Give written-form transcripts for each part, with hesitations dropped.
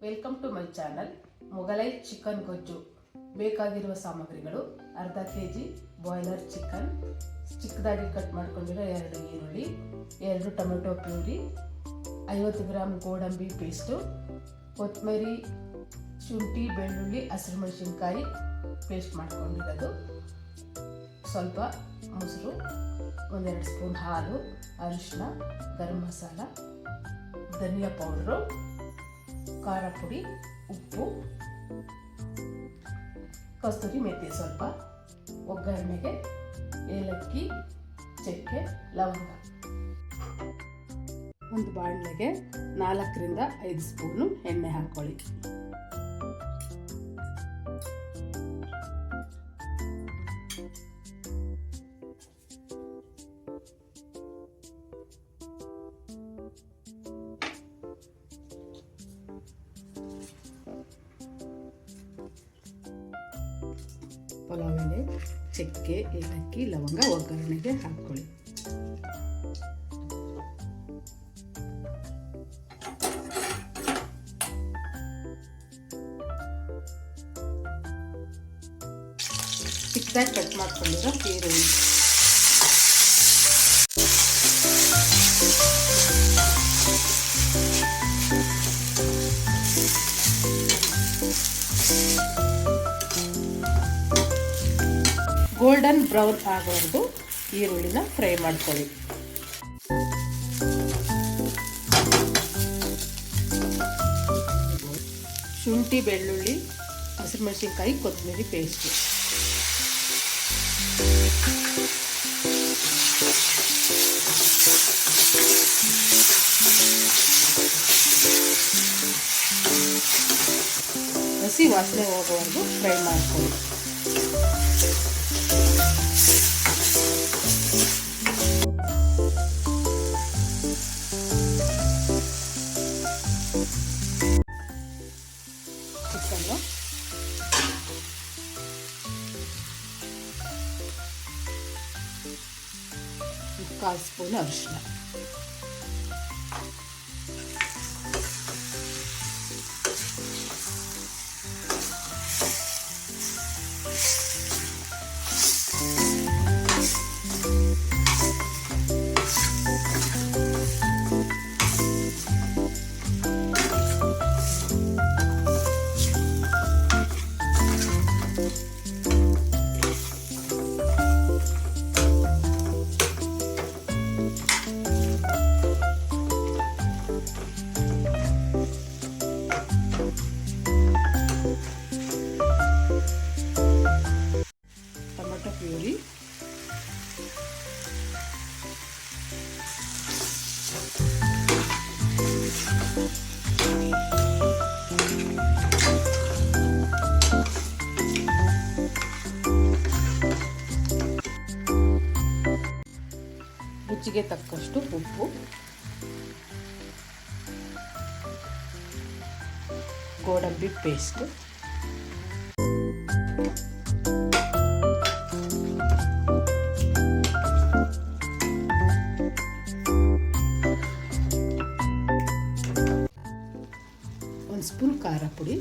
Welcome to my channel. Mughlai chicken gojju. ಬೇಕಾಗಿರುವ ಸಾಮಗ್ರಿಗಳು: ಅರ್ಧ kg ಬಾಯ್ಲರ್ ಚಿಕನ್, ಚಿಕ್ಕದಾಗಿ ಕಟ್ ಮಾಡ್ಕೊಂಡಿರೋ 2 ಈರುಳ್ಳಿ, 2 ಟೊಮೆಟೊ ಪ್ಯೂರಿ, 50 ಗ್ರಾಮ್ ಗೋಡಂಬಿ ಪೇಸ್ಟು, ಕೊತ್ತಂಬರಿ, ಶುಂಠಿ, ಬೆಳ್ಳುಳ್ಳಿ, ಹಸಿರುಮೆಣಸಿನ್ಕಾಯಿ ಪೇಸ್ಟ್ ಮಾಡ್ಕೊಂಡಿರೋದು, ಸ್ವಲ್ಪ ಮೊಸರು, 1-2 ಸ್ಪೂನ್ ಹಾಲು, ಅರಿಶಿನ, ಗರಂ ಮಸಾಲ, ಧನಿಯಾ ಪೌಡ್ರು, ಖಾರ ಪುಡಿ, ಉಪ್ಪು, ಕಸ್ತೂರಿ ಮೆಥಿ ಸ್ವಲ್ಪ, ಒಗ್ಗರಣೆಗೆ ಏಲಕ್ಕಿ, ಚಕ್ಕೆ, ಲವಂಗ. ಒಂದು ಬಾಣಲೆಗೆ 4ರಿಂದ 5 ಸ್ಪೂನು ಎಣ್ಣೆ ಹಾಕ್ಕೊಳ್ಳಿ. ಪಲಾವ್ ಎಲೆ, ಚಕ್ಕೆ, ಏಲಕ್ಕಿ, ಲವಂಗ ಒಗ್ಗರಣೆಗೆ ಹಾಕ್ಕೊಳ್ಳಿ. ಚಿಕ್ಕದಾಗಿ ಕಟ್ ಮಾಡ್ಕೊಂಡಿರೋ ಈರುಳ್ಳಿ, ಗೋಲ್ಡನ್ ಬ್ರೌನ್ ಆಗೋವರೆಗೂ ಈರುಳ್ಳಿನ ಫ್ರೈ ಮಾಡ್ಕೊಳ್ಳಿ. ಶುಂಠಿ, ಬೆಳ್ಳುಳ್ಳಿ, ಹಸಿರುಮೆಣಸಿನ್ಕಾಯಿ, ಕೊತ್ತಂಬರಿ ಪೇಸ್ಟ್, ಹಸಿ ವಾಸನೆ ಹೋಗೋವರೆಗೂ ಫ್ರೈ ಮಾಡ್ಕೊಳ್ಳಿ. ಚಿಕನ್ನು ಕಾಲು ಸ್ಪೂನ್ ಅರಿಶಿನ, ಟೊಮೆಟೊ ಪ್ಯೂರಿ, ರುಚಿಗೆ ತಕ್ಕಷ್ಟು ಉಪ್ಪು, ಗೋಡಂಬಿ ಪೇಸ್ಟ್, ಸ್ಪೂನ್ ಖಾರ ಪುಡಿ,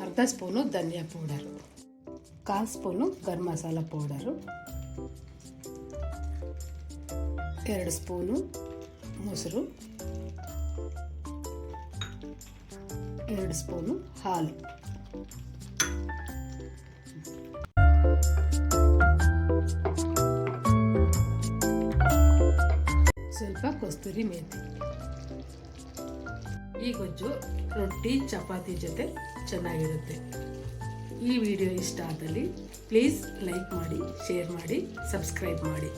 ಅರ್ಧ ಸ್ಪೂನು ಧನಿಯಾ powder, 1/4 spoon garam masala powder, 2 spoon ಮೊಸರು, 2 ಸ್ಪೂನು ಹಾಲು, ಸ್ವಲ್ಪ ಕಸ್ತೂರಿ ಮೆಥಿ. ಈ ಗೊಜ್ಜು ರೊಟ್ಟಿ, ಚಪಾತಿ ಜೊತೆ ಚೆನ್ನಾಗಿರುತ್ತೆ. ಈ ವಿಡಿಯೋ ಇಷ್ಟ ಆದಲ್ಲಿ ಪ್ಲೀಸ್ ಲೈಕ್ ಮಾಡಿ, ಶೇರ್ ಮಾಡಿ, ಸಬ್ಸ್ಕ್ರೈಬ್ ಮಾಡಿ.